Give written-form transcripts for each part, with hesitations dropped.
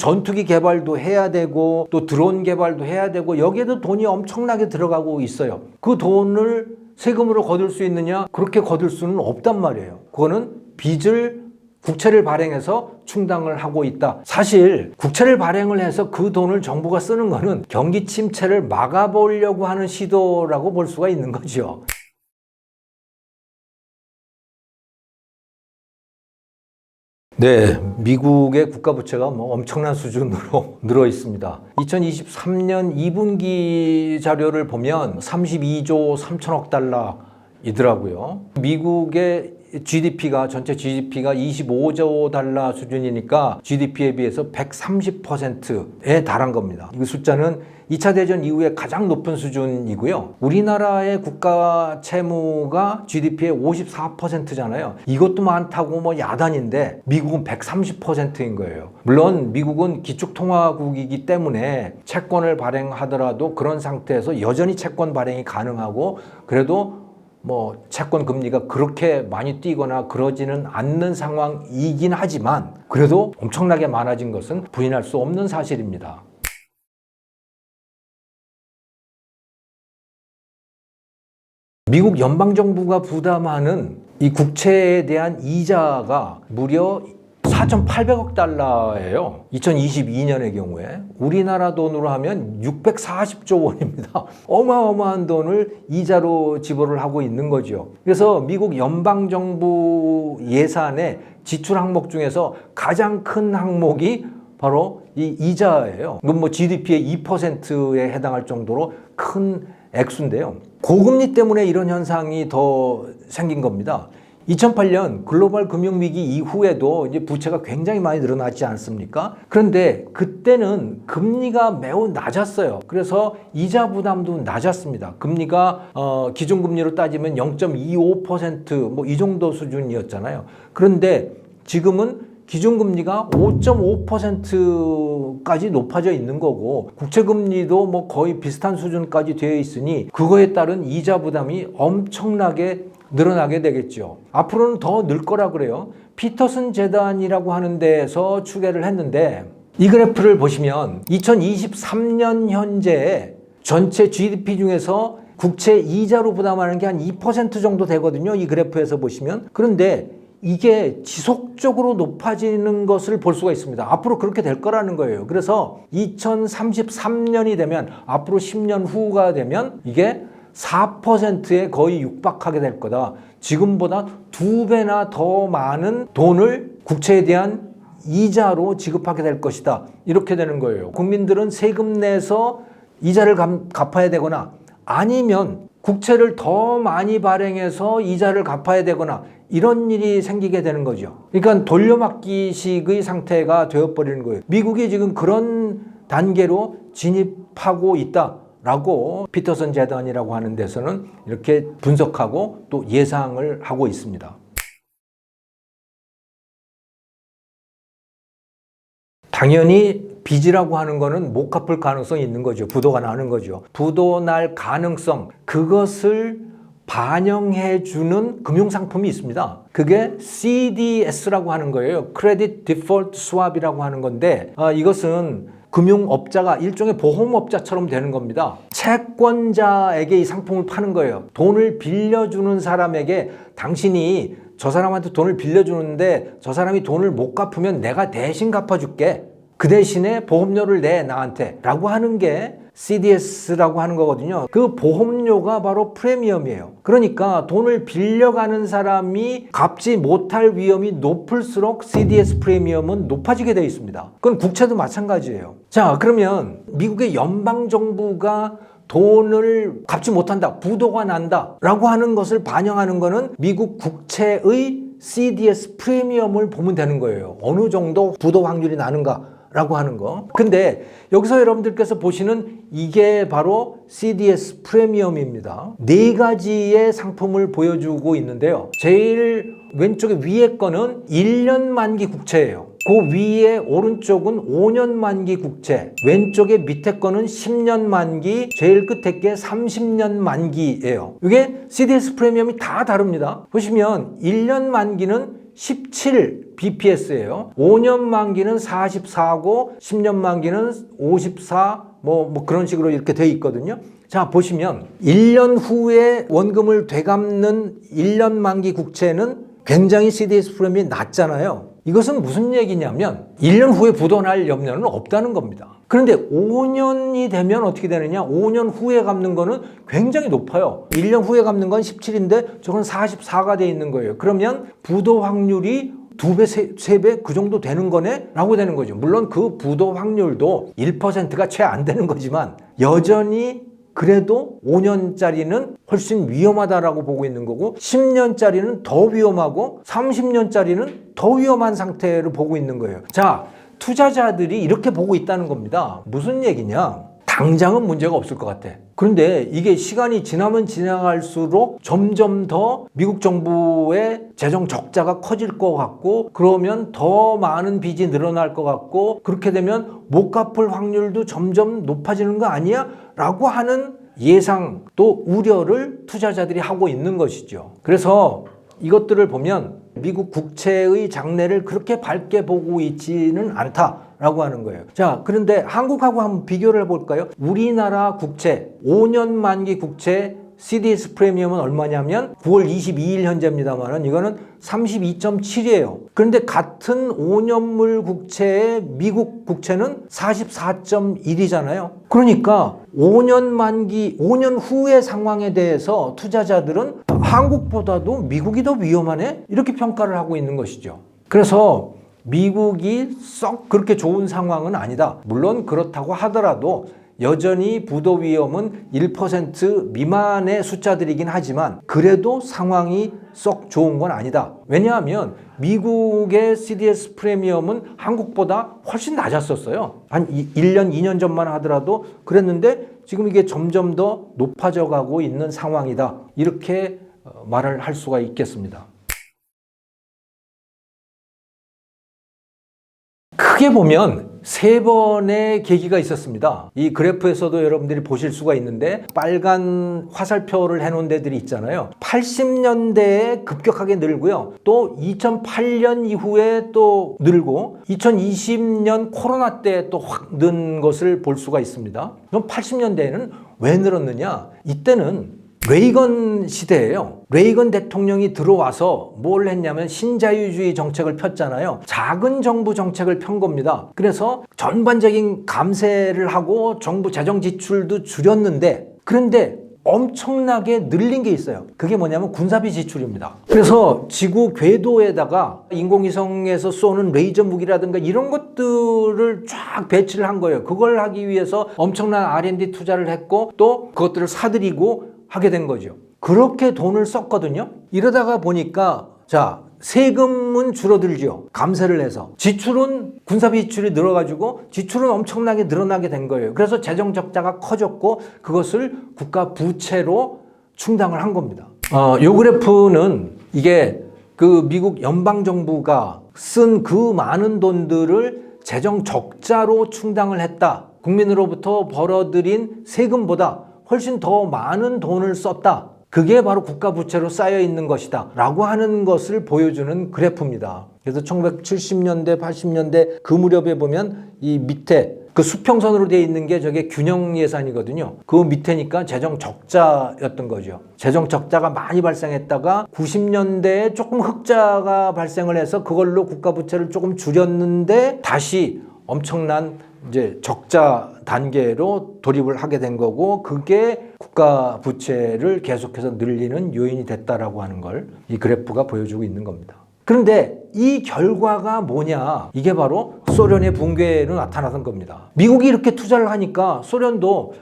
전투기 개발도 해야 되고 또 드론 개발도 해야 되고 여기에도 돈이 엄청나게 들어가고 있어요. 그 돈을 세금으로 거둘 수 있느냐? 그렇게 거둘 수는 없단 말이에요. 그거는 빚을 국채를 발행해서 충당을 하고 있다. 사실 국채를 발행을 해서 그 돈을 정부가 쓰는 거는 경기 침체를 막아보려고 하는 시도라고 볼 수가 있는 거죠. 네, 미국의 국가 부채가 엄청난 수준으로 늘어 있습니다. 2023년 2분기 자료를 보면 32조 3천억 달러이더라고요. 미국의 전체 GDP가 25조 달러 수준이니까 GDP에 비해서 130%에 달한 겁니다. 이 숫자는 2차 대전 이후에 가장 높은 수준이고요. 우리나라의 국가 채무가 GDP의 54%잖아요. 이것도 많다고 야단인데 미국은 130%인 거예요. 물론 미국은 기축통화국이기 때문에 채권을 발행하더라도 그런 상태에서 여전히 채권 발행이 가능하고 그래도 채권 금리가 그렇게 많이 뛰거나 그러지는 않는 상황이긴 하지만 그래도 엄청나게 많아진 것은 부인할 수 없는 사실입니다. 미국 연방정부가 부담하는 이 국채에 대한 이자가 무려 4,800억 달러예요. 2022년의 경우에 우리나라 돈으로 하면 640조 원입니다. 어마어마한 돈을 이자로 지불을 하고 있는 거죠. 그래서 미국 연방정부 예산의 지출 항목 중에서 가장 큰 항목이 바로 이 이자예요. 이건 GDP의 2%에 해당할 정도로 큰 액수인데요. 고금리 때문에 이런 현상이 더 생긴 겁니다. 2008년 글로벌 금융위기 이후에도 이제 부채가 굉장히 많이 늘어났지 않습니까? 그런데 그때는 금리가 매우 낮았어요. 그래서 이자 부담도 낮았습니다. 금리가 기준금리로 따지면 0.25% 이 정도 수준이었잖아요. 그런데 지금은 기준금리가 5.5%까지 높아져 있는 거고 국채금리도 거의 비슷한 수준까지 되어 있으니 그거에 따른 이자 부담이 엄청나게 늘어나게 되겠죠. 앞으로는 더 늘 거라 그래요. 피터슨 재단이라고 하는 데에서 추계를 했는데 이 그래프를 보시면 2023년 현재 전체 GDP 중에서 국채 이자로 부담하는 게 한 2% 정도 되거든요. 이 그래프에서 보시면. 그런데 이게 지속적으로 높아지는 것을 볼 수가 있습니다. 앞으로 그렇게 될 거라는 거예요. 그래서 2033년이 되면 앞으로 10년 후가 되면 이게 4%에 거의 육박하게 될 거다. 지금보다 2배나 더 많은 돈을 국채에 대한 이자로 지급하게 될 것이다. 이렇게 되는 거예요. 국민들은 세금 내서 이자를 갚아야 되거나 아니면 국채를 더 많이 발행해서 이자를 갚아야 되거나 이런 일이 생기게 되는 거죠. 그러니까 돌려막기식의 상태가 되어버리는 거예요. 미국이 지금 그런 단계로 진입하고 있다라고 피터슨 재단이라고 하는 데서는 이렇게 분석하고 또 예상을 하고 있습니다. 당연히 빚이라고 하는 거는 못 갚을 가능성이 있는 거죠. 부도가 나는 거죠. 부도 날 가능성, 그것을 반영해주는 금융상품이 있습니다. 그게 CDS라고 하는 거예요. Credit Default Swap이라고 하는 건데 이것은 금융업자가 일종의 보험업자처럼 되는 겁니다. 채권자에게 이 상품을 파는 거예요. 돈을 빌려주는 사람에게 당신이 저 사람한테 돈을 빌려주는데 저 사람이 돈을 못 갚으면 내가 대신 갚아줄게. 그 대신에 보험료를 내 나한테 라고 하는 게 CDS라고 하는 거거든요. 그 보험료가 바로 프리미엄이에요. 그러니까 돈을 빌려가는 사람이 갚지 못할 위험이 높을수록 CDS 프리미엄은 높아지게 되어 있습니다. 그건 국채도 마찬가지예요. 자, 그러면 미국의 연방정부가 돈을 갚지 못한다, 부도가 난다 라고 하는 것을 반영하는 거는 미국 국채의 CDS 프리미엄을 보면 되는 거예요. 어느 정도 부도 확률이 나는가 라고 하는 거. 근데 여기서 여러분들께서 보시는 이게 바로 CDS 프리미엄입니다. 네 가지의 상품을 보여주고 있는데요. 제일 왼쪽에 위에 거는 1년 만기 국채예요. 그 위에 오른쪽은 5년 만기 국채, 왼쪽에 밑에 거는 10년 만기, 제일 끝에 게 30년 만기예요. 이게 CDS 프리미엄이 다 다릅니다. 보시면 1년 만기는 17 BPS예요. 5년 만기는 44고 10년 만기는 54 뭐 그런 식으로 이렇게 돼 있거든요. 자, 보시면 1년 후에 원금을 되갚는 1년 만기 국채는 굉장히 CDS 프리미엄이 낮잖아요. 이것은 무슨 얘기냐면 1년 후에 부도날 염려는 없다는 겁니다. 그런데 5년이 되면 어떻게 되느냐? 5년 후에 갚는 거는 굉장히 높아요. 1년 후에 갚는 건 17인데 저건 44가 돼 있는 거예요. 그러면 부도 확률이 2배, 3배 그 정도 되는 거네? 라고 되는 거죠. 물론 그 부도 확률도 1%가 채 안 되는 거지만 여전히 그래도 5년짜리는 훨씬 위험하다라고 보고 있는 거고 10년짜리는 더 위험하고 30년짜리는 더 위험한 상태를 보고 있는 거예요. 자, 투자자들이 이렇게 보고 있다는 겁니다. 무슨 얘기냐? 당장은 문제가 없을 것 같아. 그런데 이게 시간이 지나면 지나갈수록 점점 더 미국 정부의 재정 적자가 커질 것 같고 그러면 더 많은 빚이 늘어날 것 같고 그렇게 되면 못 갚을 확률도 점점 높아지는 거 아니야? 라고 하는 예상 또 우려를 투자자들이 하고 있는 것이죠. 그래서 이것들을 보면 미국 국채의 장래를 그렇게 밝게 보고 있지는 않다라고 하는 거예요. 자, 그런데 한국하고 한번 비교를 해볼까요? 우리나라 국채, 5년 만기 국채 CDS 프리미엄은 얼마냐면 9월 22일 현재입니다만은 이거는 32.7이에요. 그런데 같은 5년물 국채의 미국 국채는 44.1이잖아요. 그러니까 5년 만기, 5년 후의 상황에 대해서 투자자들은 한국보다도 미국이 더 위험하네? 이렇게 평가를 하고 있는 것이죠. 그래서 미국이 썩 그렇게 좋은 상황은 아니다. 물론 그렇다고 하더라도 여전히 부도 위험은 1% 미만의 숫자들이긴 하지만 그래도 상황이 썩 좋은 건 아니다. 왜냐하면 미국의 CDS 프리미엄은 한국보다 훨씬 낮았었어요. 한 1년, 2년 전만 하더라도 그랬는데 지금 이게 점점 더 높아져 가고 있는 상황이다. 이렇게 말을 할 수가 있겠습니다. 크게 보면 3번의 계기가 있었습니다. 이 그래프에서도 여러분들이 보실 수가 있는데 빨간 화살표를 해놓은 데들이 있잖아요. 80년대에 급격하게 늘고요. 또 2008년 이후에 또 늘고 2020년 코로나 때 또 확 는 것을 볼 수가 있습니다. 그럼 80년대에는 왜 늘었느냐? 이때는 레이건 시대예요. 레이건 대통령이 들어와서 뭘 했냐면 신자유주의 정책을 폈잖아요. 작은 정부 정책을 편 겁니다. 그래서 전반적인 감세를 하고 정부 재정 지출도 줄였는데 그런데 엄청나게 늘린 게 있어요. 그게 뭐냐면 군사비 지출입니다. 그래서 지구 궤도에다가 인공위성에서 쏘는 레이저 무기라든가 이런 것들을 쫙 배치를 한 거예요. 그걸 하기 위해서 엄청난 R&D 투자를 했고 또 그것들을 사들이고 하게 된 거죠. 그렇게 돈을 썼거든요. 이러다가 보니까 자, 세금은 줄어들죠. 감세를 해서. 지출은 군사비 지출이 늘어가지고 지출은 엄청나게 늘어나게 된 거예요. 그래서 재정 적자가 커졌고 그것을 국가 부채로 충당을 한 겁니다. 요 그래프는 이게 그 미국 연방정부가 쓴 그 많은 돈들을 재정 적자로 충당을 했다. 국민으로부터 벌어들인 세금보다 훨씬 더 많은 돈을 썼다. 그게 바로 국가 부채로 쌓여 있는 것이다 라고 하는 것을 보여주는 그래프입니다. 그래서 1970년대 80년대 그 무렵에 보면 이 밑에 그 수평선으로 되어 있는 게 저게 균형 예산이거든요. 그 밑에니까 재정 적자였던 거죠. 재정 적자가 많이 발생했다가 90년대에 조금 흑자가 발생을 해서 그걸로 국가 부채를 조금 줄였는데 다시 엄청난 이제 적자 단계로 돌입을 하게 된 거고 그게 국가 부채를 계속해서 늘리는 요인이 됐다라고 하는 걸 이 그래프가 보여주고 있는 겁니다. 그런데 이 결과가 뭐냐? 이게 바로 소련의 붕괴로 나타나던 겁니다. 미국이 이렇게 투자를 하니까 소련도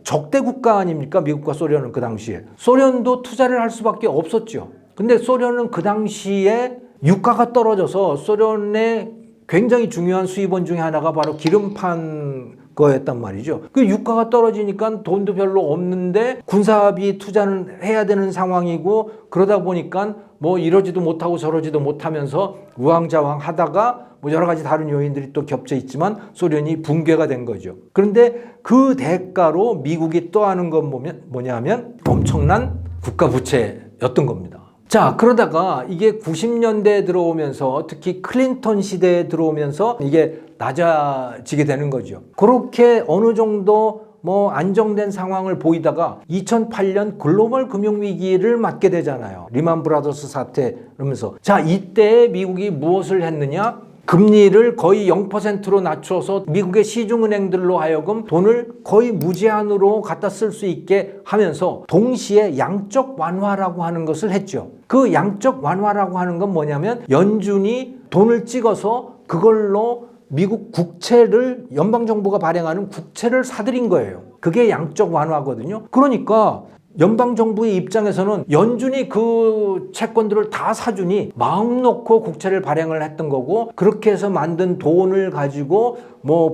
적대 국가 아닙니까? 미국과 소련은 그 당시에. 소련도 투자를 할 수밖에 없었죠. 근데 소련은 그 당시에 유가가 떨어져서 소련의 굉장히 중요한 수입원 중에 하나가 바로 기름판 거였단 말이죠. 그 유가가 떨어지니까 돈도 별로 없는데 군사비 투자는 해야 되는 상황이고 그러다 보니까 뭐 이러지도 못하고 저러지도 못하면서 우왕좌왕 하다가 뭐 여러 가지 다른 요인들이 또 겹쳐 있지만 소련이 붕괴가 된 거죠. 그런데 그 대가로 미국이 또 하는 건 뭐냐면 엄청난 국가 부채였던 겁니다. 자, 그러다가 이게 90년대에 들어오면서 특히 클린턴 시대에 들어오면서 이게 낮아지게 되는 거죠. 그렇게 어느 정도 안정된 상황을 보이다가 2008년 글로벌 금융위기를 맞게 되잖아요. 리만 브라더스 사태 이러면서. 자, 이때 미국이 무엇을 했느냐? 금리를 거의 0%로 낮춰서 미국의 시중은행들로 하여금 돈을 거의 무제한으로 갖다 쓸 수 있게 하면서 동시에 양적 완화라고 하는 것을 했죠. 그 양적 완화라고 하는 건 뭐냐면 연준이 돈을 찍어서 그걸로 미국 국채를 연방정부가 발행하는 국채를 사들인 거예요. 그게 양적 완화거든요. 그러니까 연방정부의 입장에서는 연준이 그 채권들을 다 사주니 마음 놓고 국채를 발행을 했던 거고, 그렇게 해서 만든 돈을 가지고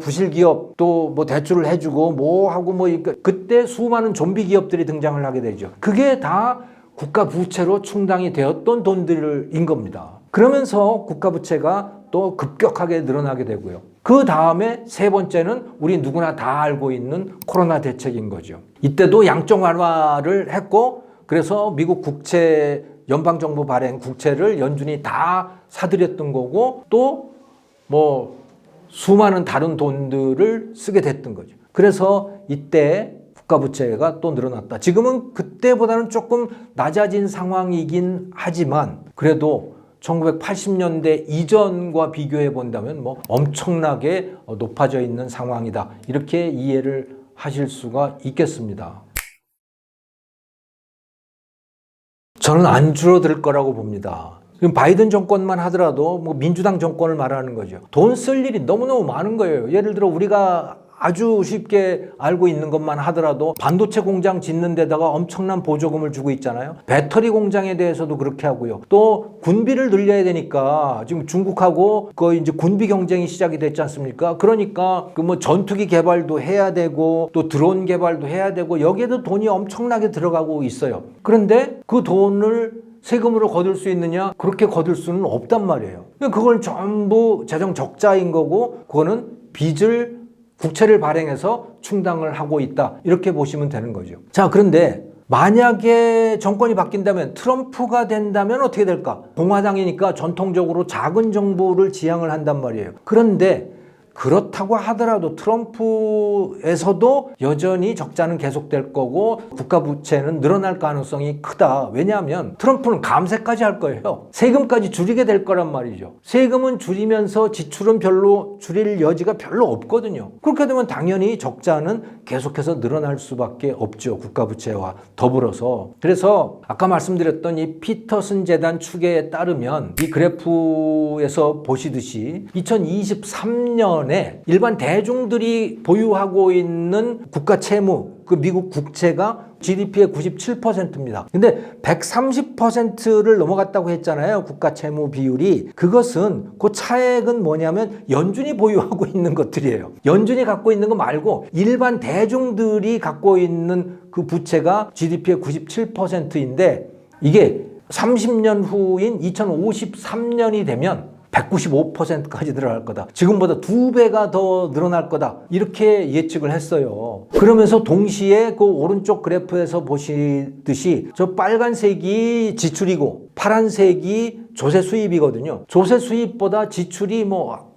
부실기업 또 대출을 해주고 하고 그때 수많은 좀비 기업들이 등장을 하게 되죠. 그게 다 국가 부채로 충당이 되었던 돈들인 겁니다. 그러면서 국가 부채가 또 급격하게 늘어나게 되고요. 그 다음에 세 번째는 우리 누구나 다 알고 있는 코로나 대책인 거죠. 이때도 양적 완화를 했고, 그래서 미국 국채, 연방정부 발행 국채를 연준이 다 사들였던 거고, 또 수많은 다른 돈들을 쓰게 됐던 거죠. 그래서 이때 국가 부채가 또 늘어났다. 지금은 그때보다는 조금 낮아진 상황이긴 하지만 그래도 1980년대 이전과 비교해 본다면 엄청나게 높아져 있는 상황이다. 이렇게 이해를 하실 수가 있겠습니다. 저는 안 줄어들 거라고 봅니다. 바이든 정권만 하더라도 민주당 정권을 말하는 거죠. 돈 쓸 일이 너무너무 많은 거예요. 예를 들어 우리가 아주 쉽게 알고 있는 것만 하더라도 반도체 공장 짓는 데다가 엄청난 보조금을 주고 있잖아요. 배터리 공장에 대해서도 그렇게 하고요. 또 군비를 늘려야 되니까 지금 중국하고 이제 군비 경쟁이 시작이 됐지 않습니까? 그러니까 전투기 개발도 해야 되고 또 드론 개발도 해야 되고 여기에도 돈이 엄청나게 들어가고 있어요. 그런데 그 돈을 세금으로 거둘 수 있느냐? 그렇게 거둘 수는 없단 말이에요. 그걸 전부 재정 적자인 거고, 그거는 국채를 발행해서 충당을 하고 있다. 이렇게 보시면 되는 거죠. 자, 그런데 만약에 정권이 바뀐다면, 트럼프가 된다면 어떻게 될까? 공화당이니까 전통적으로 작은 정부를 지향을 한단 말이에요. 그런데 그렇다고 하더라도 트럼프에서도 여전히 적자는 계속될 거고 국가 부채는 늘어날 가능성이 크다. 왜냐하면 트럼프는 감세까지 할 거예요. 세금까지 줄이게 될 거란 말이죠. 세금은 줄이면서 지출은 별로 줄일 여지가 별로 없거든요. 그렇게 되면 당연히 적자는 계속해서 늘어날 수밖에 없죠. 국가 부채와 더불어서. 그래서 아까 말씀드렸던 이 피터슨 재단 추계에 따르면 이 그래프에서 보시듯이 2023년 일반 대중들이 보유하고 있는 국가 채무, 그 미국 국채가 GDP의 97%입니다. 근데 130%를 넘어갔다고 했잖아요. 국가 채무 비율이. 그것은 그 차액은 뭐냐면 연준이 보유하고 있는 것들이에요. 연준이 갖고 있는 거 말고 일반 대중들이 갖고 있는 그 부채가 GDP의 97%인데 이게 30년 후인 2053년이 되면 195%까지 늘어날 거다. 지금보다 2배가 더 늘어날 거다. 이렇게 예측을 했어요. 그러면서 동시에 그 오른쪽 그래프에서 보시듯이 저 빨간색이 지출이고 파란색이 조세 수입이거든요. 조세 수입보다 지출이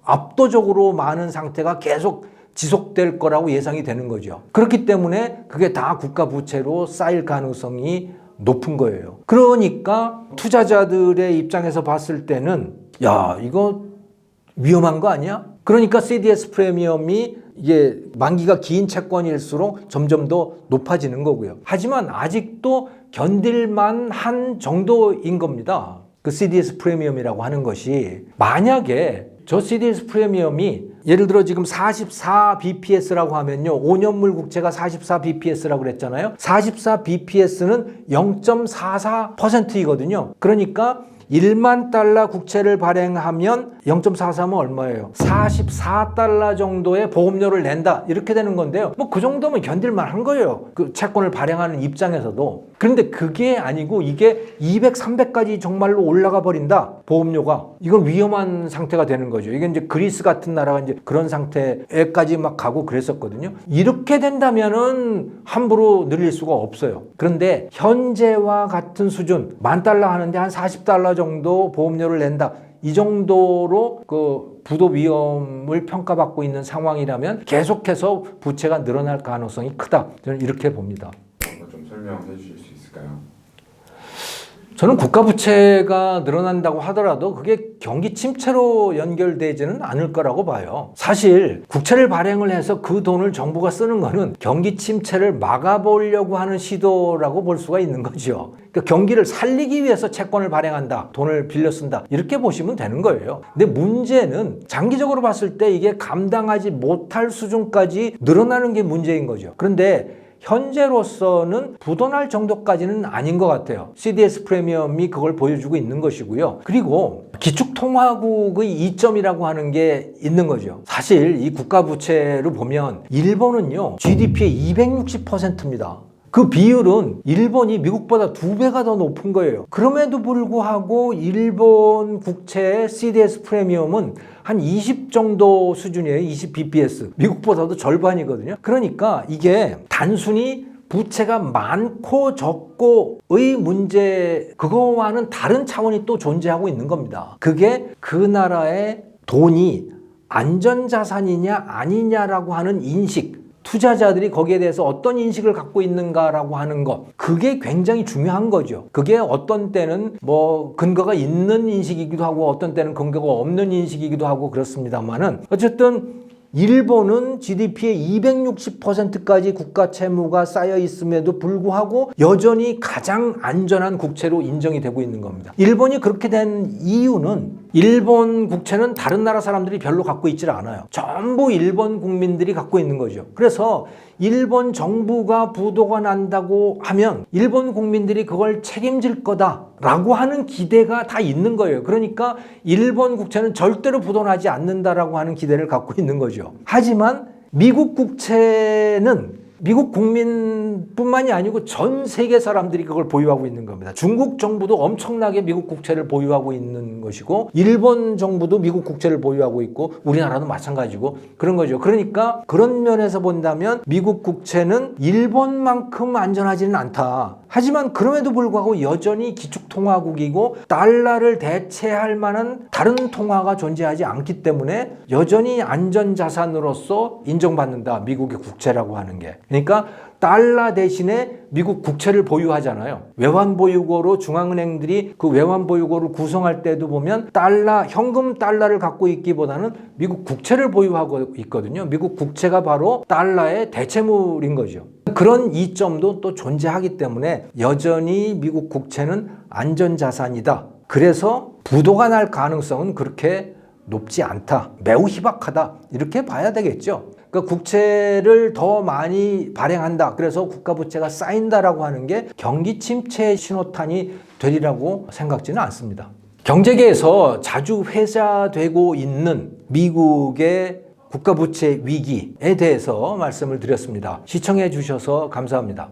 압도적으로 많은 상태가 계속 지속될 거라고 예상이 되는 거죠. 그렇기 때문에 그게 다 국가 부채로 쌓일 가능성이 높은 거예요. 그러니까 투자자들의 입장에서 봤을 때는 이거 위험한 거 아니야? 그러니까 CDS 프리미엄이 이게 만기가 긴 채권일수록 점점 더 높아지는 거고요. 하지만 아직도 견딜만 한 정도인 겁니다. 그 CDS 프리미엄이라고 하는 것이 만약에 저 CDS 프리미엄이 예를 들어 지금 44bps라고 하면요. 5년물 국채가 44bps라고 그랬잖아요. 44bps는 0.44%이거든요. 그러니까 1만 달러 국채를 발행하면 0.43은 얼마예요? 44달러 정도의 보험료를 낸다. 이렇게 되는 건데요. 뭐 그 정도면 견딜만 한 거예요. 그 채권을 발행하는 입장에서도. 그런데 그게 아니고 이게 200, 300까지 정말로 올라가 버린다. 보험료가. 이건 위험한 상태가 되는 거죠. 이게 이제 그리스 같은 나라가 이제 그런 상태에까지 막 가고 그랬었거든요. 이렇게 된다면은 함부로 늘릴 수가 없어요. 그런데 현재와 같은 수준, 10,000달러 하는데 한 40달러 정도 보험료를 낸다. 이 정도로 그 부도 위험을 평가받고 있는 상황이라면 계속해서 부채가 늘어날 가능성이 크다. 저는 이렇게 봅니다. 좀 설명해 주실 수 있을까요? 저는 국가 부채가 늘어난다고 하더라도 그게 경기 침체로 연결되지는 않을 거라고 봐요. 사실 국채를 발행을 해서 그 돈을 정부가 쓰는 거는 경기 침체를 막아보려고 하는 시도라고 볼 수가 있는 거죠. 그러니까 경기를 살리기 위해서 채권을 발행한다, 돈을 빌려 쓴다, 이렇게 보시면 되는 거예요. 근데 문제는 장기적으로 봤을 때 이게 감당하지 못할 수준까지 늘어나는 게 문제인 거죠. 그런데 현재로서는 부도날 정도까지는 아닌 것 같아요. CDS 프리미엄이 그걸 보여주고 있는 것이고요. 그리고 기축통화국의 이점이라고 하는 게 있는 거죠. 사실 이 국가 부채를 보면 일본은요, GDP의 260%입니다. 그 비율은 일본이 미국보다 2배가 더 높은 거예요. 그럼에도 불구하고 일본 국채의 CDS 프리미엄은 한 20 정도 수준이에요. 20 bps. 미국보다도 절반이거든요. 그러니까 이게 단순히 부채가 많고 적고의 문제, 그거와는 다른 차원이 또 존재하고 있는 겁니다. 그게 그 나라의 돈이 안전자산이냐 아니냐라고 하는 인식, 투자자들이 거기에 대해서 어떤 인식을 갖고 있는가라고 하는 것, 그게 굉장히 중요한 거죠. 그게 어떤 때는 뭐 근거가 있는 인식이기도 하고 어떤 때는 근거가 없는 인식이기도 하고 그렇습니다만은 어쨌든 일본은 GDP의 260%까지 국가 채무가 쌓여 있음에도 불구하고 여전히 가장 안전한 국채로 인정이 되고 있는 겁니다. 일본이 그렇게 된 이유는 일본 국채는 다른 나라 사람들이 별로 갖고 있질 않아요. 전부 일본 국민들이 갖고 있는 거죠. 그래서 일본 정부가 부도가 난다고 하면 일본 국민들이 그걸 책임질 거다라고 하는 기대가 다 있는 거예요. 그러니까 일본 국채는 절대로 부도나지 않는다라고 하는 기대를 갖고 있는 거죠. 하지만 미국 국채는 미국 국민뿐만이 아니고 전 세계 사람들이 그걸 보유하고 있는 겁니다. 중국 정부도 엄청나게 미국 국채를 보유하고 있는 것이고 일본 정부도 미국 국채를 보유하고 있고 우리나라도 마찬가지고 그런 거죠. 그러니까 그런 면에서 본다면 미국 국채는 일본만큼 안전하지는 않다. 하지만 그럼에도 불구하고 여전히 기축통화국이고 달러를 대체할 만한 다른 통화가 존재하지 않기 때문에 여전히 안전자산으로서 인정받는다. 미국의 국채라고 하는 게. 그러니까 달러 대신에 미국 국채를 보유하잖아요. 외환보유고로 중앙은행들이 그 외환보유고를 구성할 때도 보면 달러, 현금 달러를 갖고 있기보다는 미국 국채를 보유하고 있거든요. 미국 국채가 바로 달러의 대체물인 거죠. 그런 이점도 또 존재하기 때문에 여전히 미국 국채는 안전자산이다. 그래서 부도가 날 가능성은 그렇게 높지 않다. 매우 희박하다. 이렇게 봐야 되겠죠. 그러니까 국채를 더 많이 발행한다. 그래서 국가 부채가 쌓인다라고 하는 게 경기 침체의 신호탄이 되리라고 생각지는 않습니다. 경제계에서 자주 회자되고 있는 미국의 국가 부채 위기에 대해서 말씀을 드렸습니다. 시청해 주셔서 감사합니다.